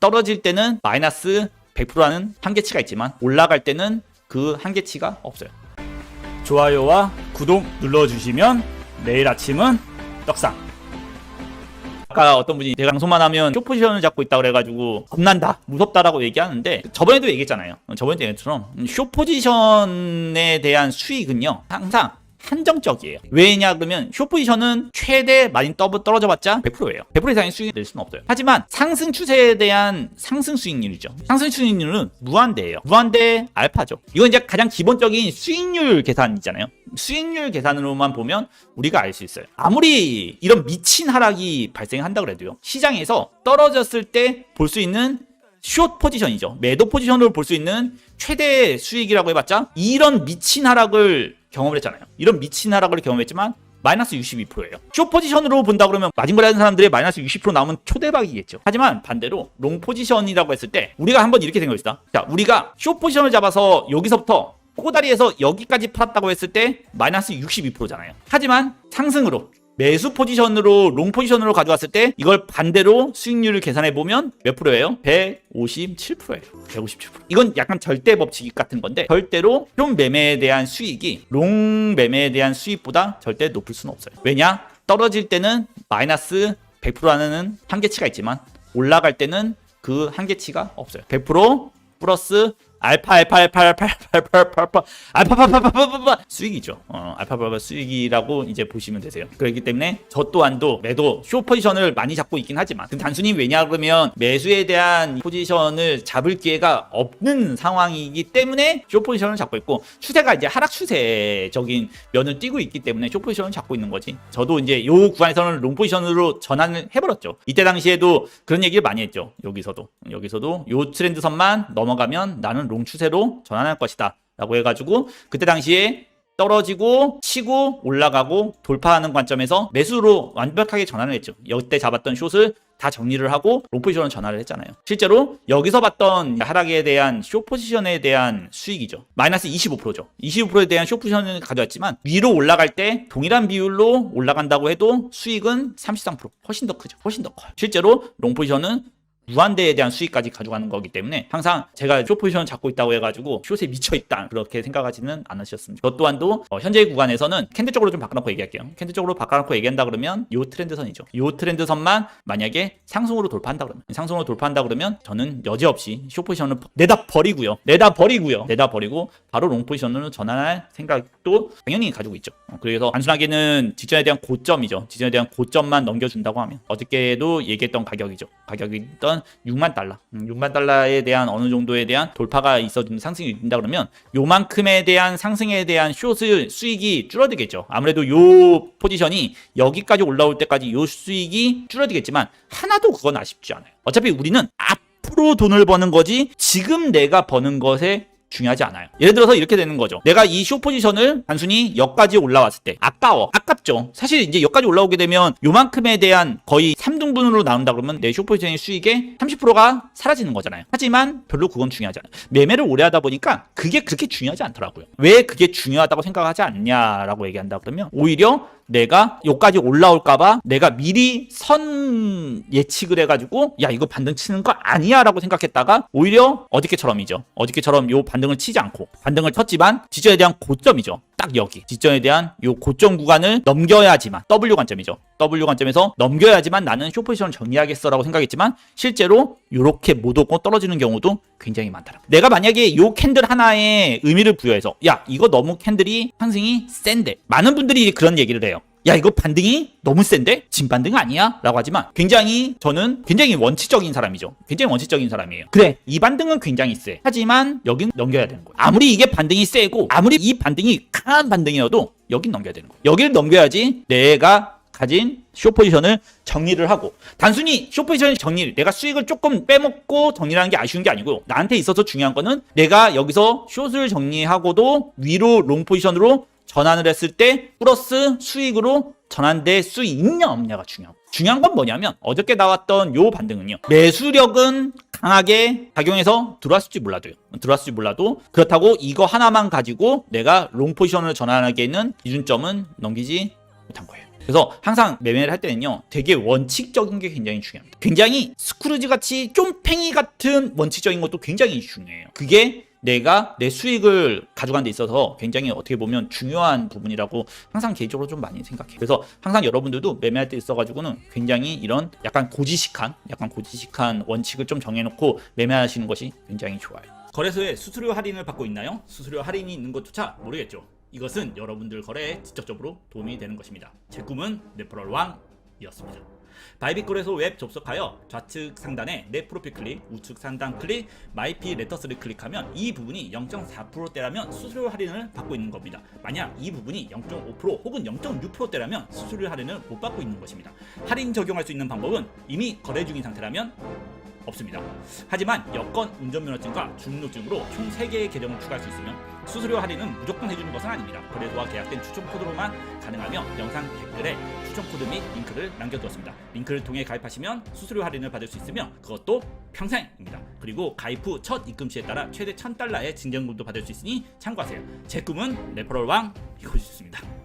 떨어질 때는 마이너스 100%라는 한계치가 있지만 올라갈 때는 그 한계치가 없어요. 좋아요와 구독 눌러주시면 내일 아침은 떡상. 아까 어떤 분이 내 방송만 하면 쇼포지션을 잡고 있다고 그래가지고 겁난다 무섭다라고 얘기하는데, 저번에도 얘기했잖아요. 저번에도 얘기했처럼 쇼포지션에 대한 수익은요 항상 한정적이에요. 왜냐 그러면 숏포지션은 최대 마진 떨어져봤자 100%예요. 100% 이상의 수익을 낼 수는 없어요. 하지만 상승 추세에 대한 상승 수익률이죠. 상승 수익률은 무한대예요. 무한대 알파죠. 이건 이제 가장 기본적인 수익률 계산이잖아요. 수익률 계산으로만 보면 우리가 알 수 있어요. 아무리 이런 미친 하락이 발생한다 그래도요, 시장에서 떨어졌을 때 볼 수 있는 숏 포지션이죠. 매도 포지션으로 볼 수 있는 최대 수익이라고 해봤자 이런 미친 하락을 경험을 했잖아요. 이런 미친 하락을 경험했지만 마이너스 62%예요. 숏 포지션으로 본다 그러면 마진거래 하는 사람들의 마이너스 60% 나오면 초대박이겠죠. 하지만 반대로 롱 포지션이라고 했을 때 우리가 한번 이렇게 생각합시다. 자, 우리가 숏 포지션을 잡아서 여기서부터 꼬다리에서 여기까지 팔았다고 했을 때 마이너스 62%잖아요. 하지만 상승으로 매수 포지션으로 롱 포지션으로 가져왔을 때 이걸 반대로 수익률을 계산해 보면 몇 프로예요? 157%예요. 157%. 이건 약간 절대 법칙 같은 건데, 절대로 숏 매매에 대한 수익이 롱 매매에 대한 수익보다 절대 높을 수는 없어요. 왜냐? 떨어질 때는 마이너스 100%라는 한계치가 있지만 올라갈 때는 그 한계치가 없어요. 100% 플러스 알파 수익이죠. 알파 수익이라고 이제 보시면 되세요. 그렇기 때문에 저 또한도 매도 숏 포지션을 많이 잡고 있긴 하지만 단순히 왜냐 그러면 매수에 대한 포지션을 잡을 기회가 없는 상황이기 때문에 숏 포지션을 잡고 있고, 추세가 이제 하락 추세적인 면을 띄고 있기 때문에 숏 포지션을 잡고 있는 거지. 저도 이제 요 구간에서는 롱 포지션으로 전환을 해버렸죠. 이때 당시에도 그런 얘기를 많이 했죠. 여기서도 요 트렌드 선만 넘어가면 나는 롱 추세로 전환할 것이다 라고 해가지고, 그때 당시에 떨어지고 치고 올라가고 돌파하는 관점에서 매수로 완벽하게 전환을 했죠. 이때 잡았던 숏을 다 정리를 하고 롱 포지션으로 전환을 했잖아요. 실제로 여기서 봤던 하락에 대한 숏 포지션에 대한 수익이죠. 마이너스 25%죠. 25%에 대한 숏 포지션을 가져왔지만 위로 올라갈 때 동일한 비율로 올라간다고 해도 수익은 33%, 훨씬 더 크죠. 훨씬 더 커요. 실제로 롱 포지션은 무한대에 대한 수익까지 가져가는 거기 때문에 항상 제가 숏 포지션을 잡고 있다고 해가지고 숏에 미쳐있다 그렇게 생각하지는 않으셨습니다. 저 또한도 현재 구간에서는 캔들 쪽으로 좀 바꿔놓고 얘기할게요. 캔들 쪽으로 바꿔놓고 얘기한다 그러면 요 트렌드선이죠. 요 트렌드선만 만약에 상승으로 돌파한다 그러면 저는 여지없이 숏 포지션을 내다 버리고 바로 롱 포지션으로 전환할 생각도 당연히 가지고 있죠. 그래서 단순하게는 직전에 대한 고점이죠. 직전에 대한 고점만 넘겨준다고 하면 어저께도 얘기했던 가격이죠. 가격이던 6만 달러. 6만 달러에 대한 어느 정도에 대한 돌파가 있어주는 상승이 있다 그러면 요만큼에 대한 상승에 대한 숏을 수익이 줄어들겠죠. 아무래도 요 포지션이 여기까지 올라올 때까지 요 수익이 줄어들겠지만 하나도 그건 아쉽지 않아요. 어차피 우리는 앞으로 돈을 버는 거지 지금 내가 버는 것에 중요하지 않아요. 예를 들어서 이렇게 되는 거죠. 내가 이 숏 포지션을 단순히 여기까지 올라왔을 때 아깝죠. 사실 이제 여기까지 올라오게 되면 요만큼에 대한 거의 3등분으로 나온다 그러면 내 숏 포지션의 수익의 30%가 사라지는 거잖아요. 하지만 별로 그건 중요하지 않아요. 매매를 오래 하다 보니까 그게 그렇게 중요하지 않더라고요. 왜 그게 중요하다고 생각하지 않냐라고 얘기한다 그러면 오히려 내가 여기까지 올라올까봐 내가 미리 선 예측을 해가지고 야 이거 반등 치는 거 아니야 라고 생각했다가 오히려 어저께처럼 요 반등을 치지 않고 반등을 쳤지만 지점에 대한 고점이죠. 딱 여기 지점에 대한 요 고점 구간을 넘겨야지만 W 관점이죠. W 관점에서 넘겨야지만 나는 숏 포지션을 정리하겠어 라고 생각했지만 실제로 요렇게 못 오고 떨어지는 경우도 굉장히 많더라. 내가 만약에 요 캔들 하나에 의미를 부여해서 야 이거 너무 캔들이 상승이 센데, 많은 분들이 그런 얘기를 해요. 야 이거 반등이 너무 센데? 진반등 아니야? 라고 하지만 저는 굉장히 원칙적인 사람이죠. 굉장히 원칙적인 사람이에요. 그래 이 반등은 굉장히 세. 하지만 여긴 넘겨야 되는 거예요. 아무리 이게 반등이 세고 아무리 이 반등이 강한 반등이어도 여긴 넘겨야 되는 거예요. 여기를 넘겨야지 내가 가진 숏 포지션을 정리를 하고, 단순히 숏 포지션의 정리를 내가 수익을 조금 빼먹고 정리하는 게 아쉬운 게 아니고 나한테 있어서 중요한 거는 내가 여기서 숏을 정리하고도 위로 롱 포지션으로 전환을 했을 때 플러스 수익으로 전환될 수 있냐 없냐가 중요한 건 뭐냐면 어저께 나왔던 요 반등은요, 매수력은 강하게 작용해서 들어왔을지 몰라도 그렇다고 이거 하나만 가지고 내가 롱 포지션을 전환하기에는 기준점은 넘기지 못한 거예요. 그래서 항상 매매를 할 때는요, 되게 원칙적인 게 굉장히 중요합니다. 굉장히 스크루지 같이 쫌팽이 같은 원칙적인 것도 굉장히 중요해요. 그게 내가 내 수익을 가져가는 데 있어서 굉장히 어떻게 보면 중요한 부분이라고 항상 개인적으로 좀 많이 생각해요. 그래서 항상 여러분들도 매매할 때 있어가지고는 굉장히 이런 약간 고지식한 원칙을 좀 정해놓고 매매하시는 것이 굉장히 좋아요. 거래소에 수수료 할인을 받고 있나요? 수수료 할인이 있는 것조차 모르겠죠. 이것은 여러분들 거래에 직접적으로 도움이 되는 것입니다. 제 꿈은 레퍼럴 왕이었습니다. 바이빗 거래소 웹 접속하여 좌측 상단에 내 프로필 클릭, 우측 상단 클릭, 마이피 레터스를 클릭하면 이 부분이 0.4%대라면 수수료 할인을 받고 있는 겁니다. 만약 이 부분이 0.5% 혹은 0.6%대라면 수수료 할인을 못 받고 있는 것입니다. 할인 적용할 수 있는 방법은 이미 거래 중인 상태라면 없습니다. 하지만 여권, 운전면허증과 주민등록증으로 총 3개의 계정을 추가할 수 있으며 수수료 할인은 무조건 해주는 것은 아닙니다. 거래소와 계약된 추천 코드로만 가능하며 영상 댓글에 추천 코드 및 링크를 남겨두었습니다. 링크를 통해 가입하시면 수수료 할인을 받을 수 있으며 그것도 평생입니다. 그리고 가입 후 첫 입금 시에 따라 최대 $1,000의 증정금도 받을 수 있으니 참고하세요. 제 꿈은 레퍼럴 왕 이것이었습니다.